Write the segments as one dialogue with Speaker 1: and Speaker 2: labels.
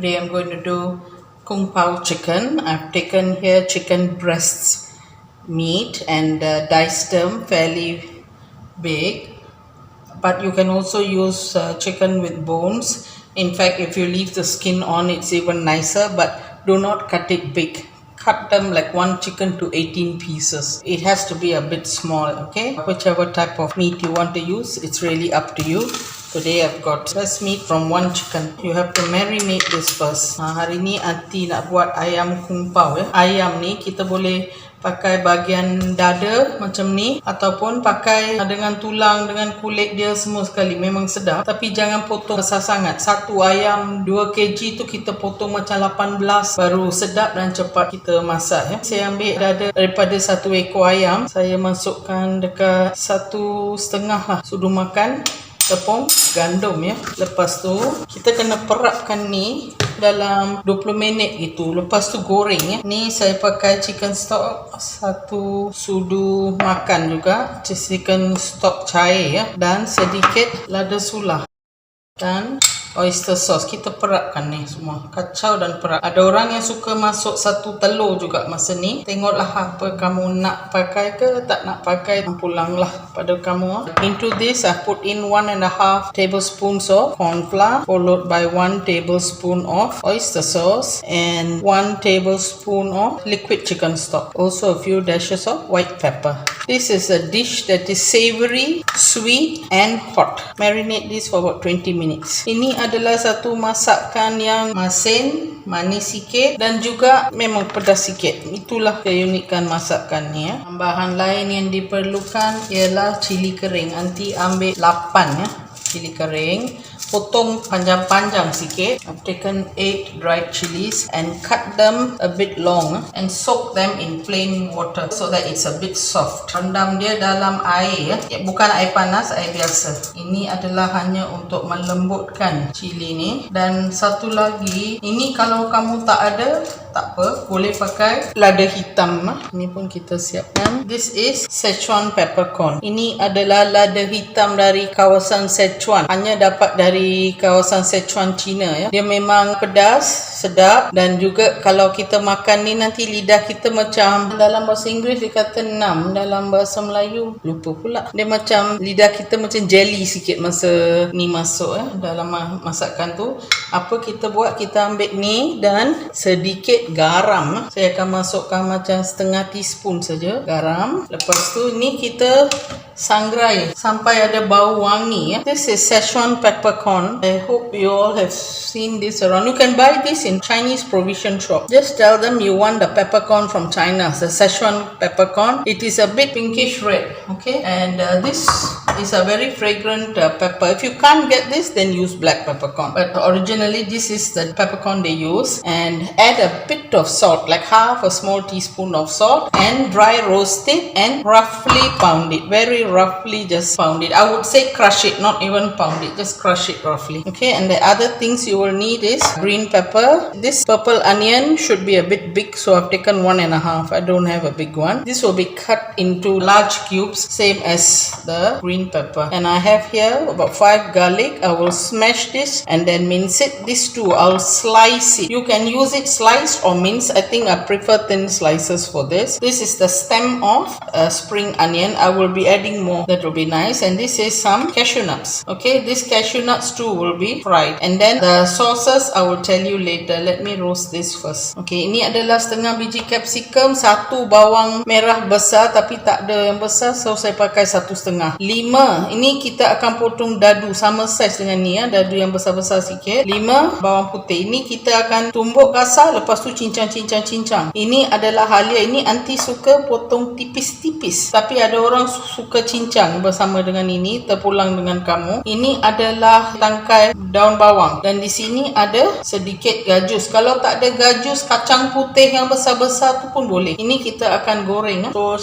Speaker 1: Today I'm going to do kung pao chicken. I've taken here chicken breasts meat and diced them fairly big. But you can also use chicken with bones. In fact, if you leave the skin on, it's even nicer, but do not cut it big. Cut them like one chicken to 18 pieces. It has to be a bit small, okay? Whichever type of meat you want to use, it's really up to you. Today I've got breast meat from one chicken. You have to marinate this first. Hari ni aunty nak buat ayam kung pao ya. Ayam ni kita boleh pakai bahagian dada macam ni ataupun pakai dengan tulang, dengan kulit dia semua sekali. Memang sedap, tapi jangan potong besar sangat. Satu ayam 2 kg tu kita potong macam 18 baru sedap dan cepat kita masak ya. Saya ambil dada daripada satu ekor ayam. Saya masukkan dekat 1,5 lah sudu makan tepung gandum ya. Lepas tu kita kena perapkan ni dalam 20 minit gitu. Lepas tu goreng ya. Ni saya pakai chicken stock 1 sudu makan juga, chicken stock cair ya, dan sedikit lada sulah dan oyster sauce. Kita perapkan ni semua, kacau dan perap. Ada orang yang suka masuk 1 telur juga masa ni. Tengoklah apa kamu nak pakai ke tak nak pakai, pulanglah pada kamu. Into this I put in 1.5 tablespoons of cornflour, followed by 1 tablespoon of oyster sauce and 1 tablespoon of liquid chicken stock. Also a few dashes of white pepper. This is a dish that is savory, sweet and hot. Marinate this for about 20 minutes. Ini adalah satu masakan yang masin, manis sikit dan juga memang pedas sikit. Itulah keunikan masakan ni ya. Bahan lain yang diperlukan ialah cili kering. Nanti ambil 8 ya, cili kering. Potong panjang-panjang sikit. I've taken 8 dried chilies and cut them a bit long and soak them in plain water so that it's a bit soft. Rendam dia dalam air ya. Bukan air panas, air biasa. Ini adalah hanya untuk melembutkan cili ni. Dan satu lagi, ini kalau kamu tak ada, tak apa, boleh pakai lada hitam. Ini pun kita siapkan. This is Szechuan peppercorn. Ini adalah lada hitam dari kawasan Szechuan. Hanya dapat dari kawasan Szechuan, China ya. Dia memang pedas, sedap, dan juga kalau kita makan ni nanti lidah kita macam, dalam bahasa Inggeris dia kata nam, dalam bahasa Melayu lupa pula. Dia macam lidah kita macam jelly sikit masa ni masuk ya, dalam masakan tu. Apa kita buat, kita ambil ni dan sedikit garam. Saya akan masukkan macam setengah teaspoon saja garam. Lepas tu ni kita sangrai sampai ada bau wangi ya. This is Szechuan peppercorn. I hope you all have seen this around. You can buy this in Chinese provision shop. Just tell them you want the peppercorn from China, the Szechuan peppercorn. It is a bit pinkish red, okay? And this is a very fragrant pepper. If you can't get this, then use black peppercorn. But originally this is the peppercorn they use. And add a bit of salt, like half a small teaspoon of salt, and dry roast it and roughly pound it. Very roughly just pound it. I would say crush it, not even pound it, just crush it roughly. Okay, and the other things you will need is green pepper. This purple onion should be a bit big, so I've taken 1.5. I don't have a big one. This will be cut into large cubes, same as the green pepper. And I have here about 5 garlic. I will smash this and then mince it. This too, I'll slice it. You can use it sliced or minced. I think I prefer thin slices for this. This is the stem of spring onion. I will be adding more. That will be nice. And this is some cashew nuts. Okay, this cashew nuts too will be fried. And then the sauces I will tell you later. Let me roast this first. Okay, ini adalah setengah biji capsicum, 1 bawang merah besar tapi tak ada yang besar, so saya pakai 1,5. 5, ini kita akan potong dadu sama saiz dengan ni ya, dadu yang besar-besar sikit. 5 bawang putih. Ini kita akan tumbuk kasar, lepas tu cincang. Ini adalah halia. Ini aunty suka potong tipis-tipis, tapi ada orang suka cincang bersama dengan ini, terpulang dengan kamu. Ini adalah tangkai daun bawang dan di sini ada sedikit gajus. Kalau tak ada gajus, kacang putih yang besar-besar tu pun boleh. Ini kita akan goreng. So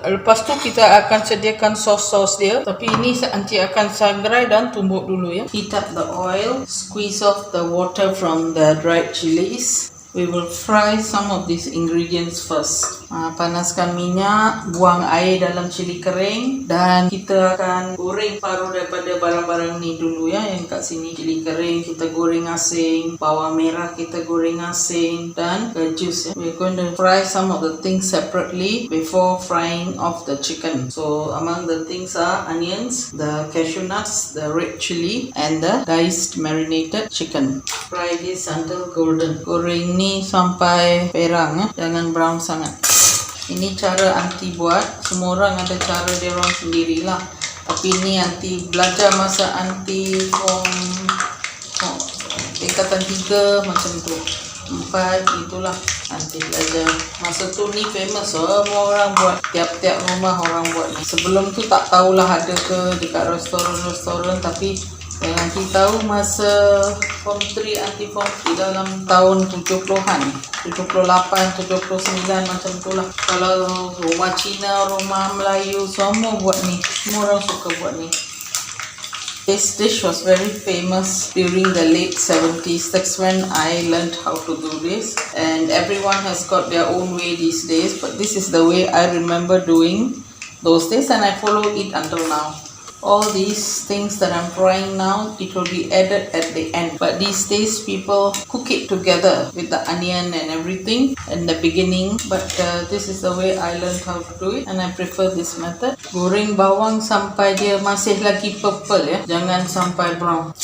Speaker 1: lepas tu kita akan sediakan sos dia, tapi ini nanti akan sangrai dan tumbuk dulu ya. Heat up the oil, squeeze off the water from the dried chilies. We will fry some of these ingredients first. Panaskan minyak, buang air dalam cili kering, dan kita akan goreng paruh daripada barang-barang ni dulu ya. Yang kat sini cili kering kita goreng asing, bawang merah kita goreng asing, dan juice ya. We're going to fry some of the things separately before frying off the chicken. So among the things are onions, the cashew nuts, the red chili, and the diced marinated chicken. Fry this until golden. Goreng ni sampai perang ya, jangan brown sangat. Ini cara aunty buat. Semua orang ada cara dia orang sendirilah. Tapi ini aunty belajar masa aunty tingkatan 3 macam tu, 4 itulah aunty belajar. Masa tu ni famous, semua orang buat, tiap-tiap rumah orang buat ni. Sebelum tu tak tahulah ada ke dekat restoran-restoran, tapi yang aunty tahu masa form 3, aunty form 3 dalam tahun 70-an, 78, 79 macam tu lah. Kalau rumah Cina, rumah Melayu, semua buat ni. Semua orang suka buat ni. This dish was very famous during the late 70s. That's when I learned how to do this. And everyone has got their own way these days. But this is the way I remember doing those days, and I follow it until now. All these things that I'm frying now, it will be added at the end. But these days, people cook it together with the onion and everything in the beginning. But this is the way I learned how to do it, and I prefer this method. Goreng bawang sampai dia masih lagi purple ya, jangan sampai brown.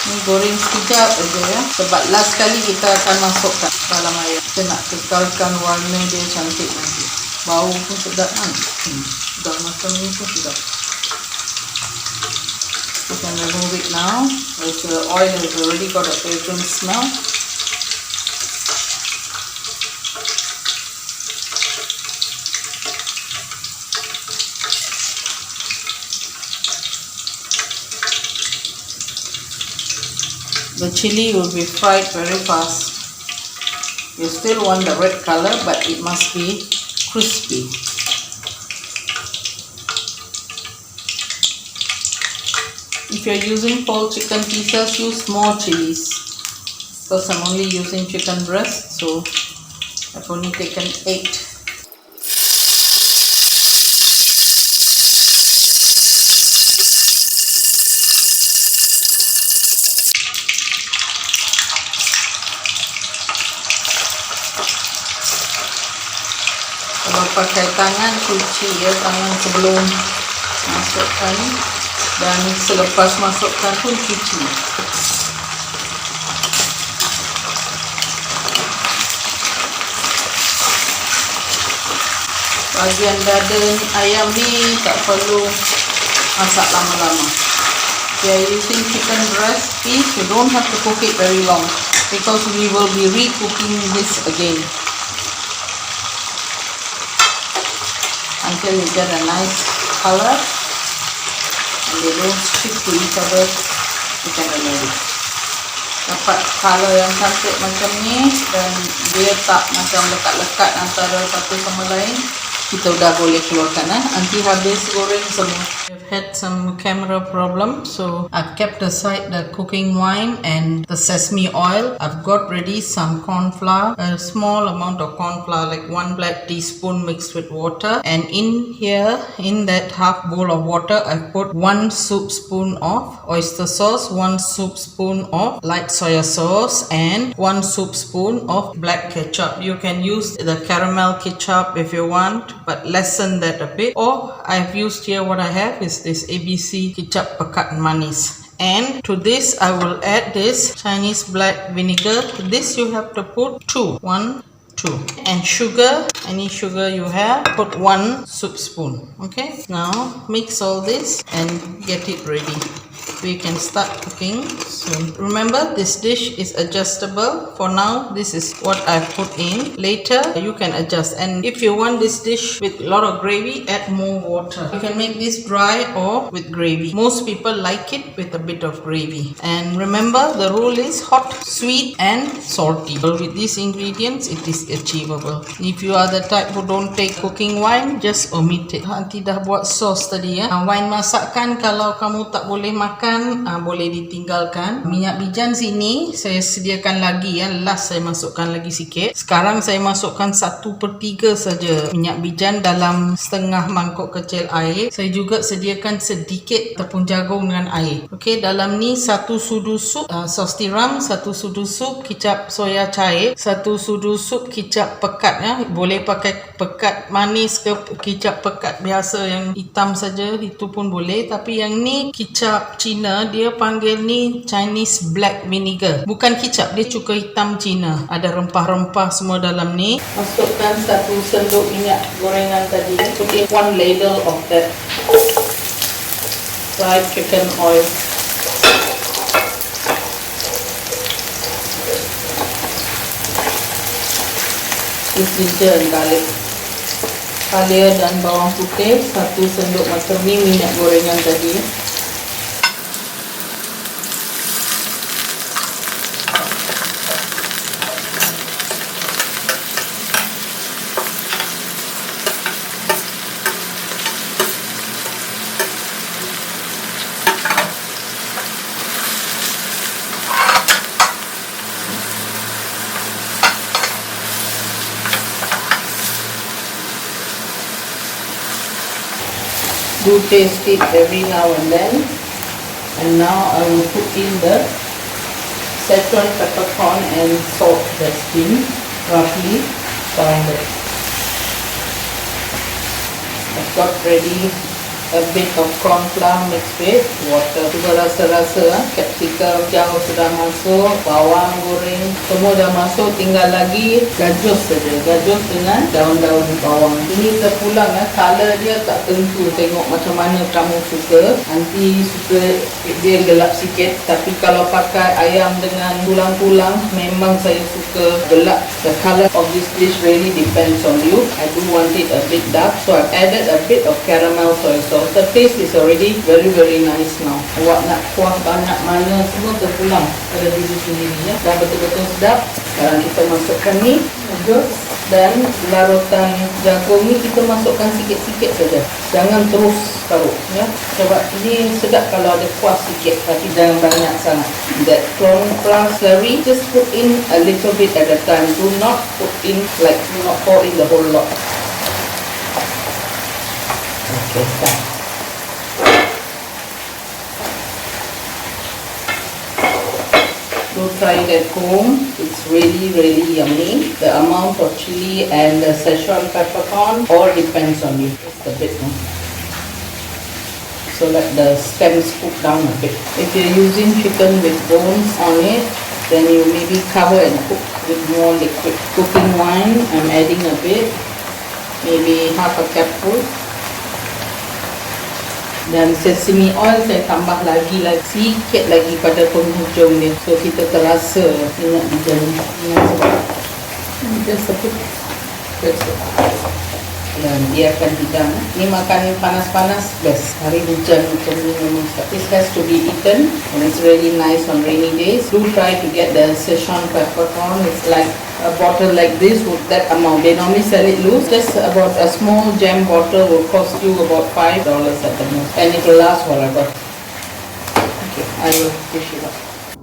Speaker 1: Ini goreng sekejap aja ya, sebab last kali kita akan masukkan dalam air. Kita nak kekalkan warna dia cantik nanti. Bau pun sedap kan. Sudah macam ni pun sedap. We can remove it now. The oil has already got a fragrant smell. The chili will be fried very fast. You still want the red color, but it must be crispy. If you're using whole chicken pieces, use more chilies. Because I'm only using chicken breast, so I've only taken 8. Kalau pakai tangan, cuci ya tangan sebelum masukkan, dan selepas masukkan pun cuci. Bahagian dada ayam ni tak perlu masak lama-lama. If you are using chicken breast piece, you don't have to cook it very long, because we will be re-cooking this again until you get a nice color and they don't stick to each other. You can remove it. Dapat color yang cantik macam ni dan dia tak macam lekat-lekat antara satu sama lain, kita udah boleh keluarkan. Nanti habis goreng semua. I've had some camera problem, so I've kept aside the cooking wine and the sesame oil. I've got ready some corn flour, a small amount of corn flour, like 1 black teaspoon mixed with water. And in here, in that half bowl of water, I've put 1 soup spoon of oyster sauce, 1 soup spoon of light soya sauce, and 1 soup spoon of black ketchup. You can use the caramel ketchup if you want, but lessen that a bit. Or I've used here, what I have is this ABC kicap pekat manis. And to this I will add this Chinese black vinegar. This you have to put 2. 1, 2. And sugar, any sugar you have, put 1 soup spoon. Okay, now mix all this and get it ready. We can start cooking soon. Remember, this dish is adjustable. For now, this is what I've put in. Later, you can adjust. And if you want this dish with a lot of gravy, add more water. You can make this dry or with gravy. Most people like it with a bit of gravy. And remember, the rule is hot, sweet and salty. With these ingredients, it is achievable. If you are the type who don't take cooking wine, just omit it. Aunty dah buat sauce tadi ya. Wine masakan, kalau kamu tak boleh makan, makan boleh ditinggalkan. Minyak bijan sini saya sediakan lagi ya. Last saya masukkan lagi sikit. Sekarang saya masukkan 1/3 saja minyak bijan dalam setengah mangkuk kecil air. Saya juga sediakan sedikit tepung jagung dengan air. Okey, dalam ni 1 sudu sup sos tiram, 1 sudu sup kicap soya cair, 1 sudu sup kicap pekat ya. Boleh pakai pekat manis ke kicap pekat biasa yang hitam saja, itu pun boleh. Tapi yang ni kicap Cina, dia panggil ni Chinese black vinegar. Bukan kicap, dia cuka hitam Cina. Ada rempah-rempah semua dalam ni. Masukkan 1 sendok minyak gorengan tadi. Put in 1 ladle of that fried chicken oil. Ginger and garlic. Halia dan bawang putih 1 sendok macam ni minyak gorengan tadi. Do taste it every now and then. And now I will put in the szechuan peppercorn and salt that's been roughly pounded. I've got ready a bit of cornflour mixed with water. Cuba rasa-rasa capsicum jauh sudah masuk, bawang goreng semua dah masuk, tinggal lagi gajus saja, gajus dengan daun-daun bawang. Ini terpulang color dia tak tentu, tengok macam mana kamu suka. Nanti suka dia gelap sikit, tapi kalau pakai ayam dengan tulang-tulang memang saya suka gelap. The color of this dish really depends on you. I do want it a bit dark, so I've added a bit of caramel soy sauce. The taste is already very nice now. Awak nak kuah banyak mana semua terpulang pada diri sendiri ya. Dah betul-betul sedap. Sekarang kita masukkan ni dan larutan jagung ni kita masukkan sikit-sikit saja. Jangan terus taruh ya. Sebab ini sedap kalau ada kuah sikit, tapi jangan banyak sangat. That cornflour slurry, just put in a little bit at a time. Do not put in like, do not pour in the whole lot. Okay, stop. Do try it at home. It's really yummy. The amount of chili and the szechuan peppercorn all depends on you. Just a bit more. So let the stems cook down a bit. If you're using chicken with bones on it, then you maybe cover and cook with more liquid. Cooking wine, I'm adding a bit, maybe half a cupful. Dan sesame oil saya tambah lagi sikit lagi pada penghujung ni, so kita terasa minyak bijan just a bit. Dan dia akan hidang. Ni makan panas-panas best. Hari hujan macam ni memang this has to be eaten and it's really nice on rainy days. Do try to get the szechuan peppercorn. It's like a bottle like this with that amount. They normally sell it loose. Just about a small jam bottle will cost you about $5 at the most, and it will last forever. Okay, I will dish it up.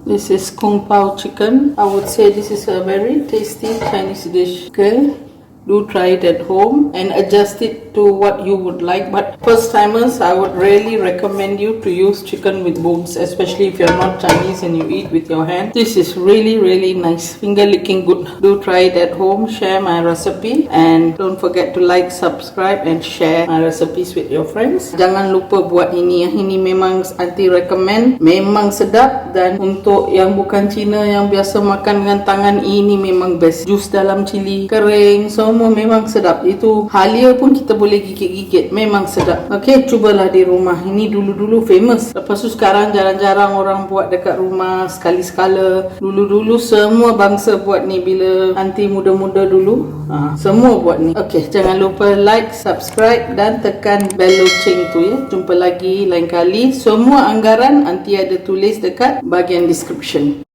Speaker 1: This is kung pao chicken. I would say this is a very tasty Chinese dish. Okay, do try it at home and adjust it to what you would like. But first timers, I would really recommend you to use chicken with bones, especially if you're not Chinese and you eat with your hand. This is really nice, finger licking good. Do try it at home, share my recipe, and don't forget to like, subscribe and share my recipes with your friends. Jangan lupa buat ini. Ini memang aunty recommend, memang sedap. Dan untuk yang bukan Cina yang biasa makan dengan tangan, ini memang best. Jus dalam cili kering semua memang sedap. Itu halia pun kita boleh gigit-gigit, memang sedap. Okey, cubalah di rumah. Ini dulu-dulu famous. Lepas tu sekarang jarang-jarang orang buat dekat rumah, sekali-sekala. Dulu-dulu semua bangsa buat ni, bila aunty muda-muda dulu, semua buat ni. Okey, jangan lupa like, subscribe dan tekan bell loceng tu ya. Jumpa lagi lain kali. Semua anggaran aunty ada tulis dekat bahagian description.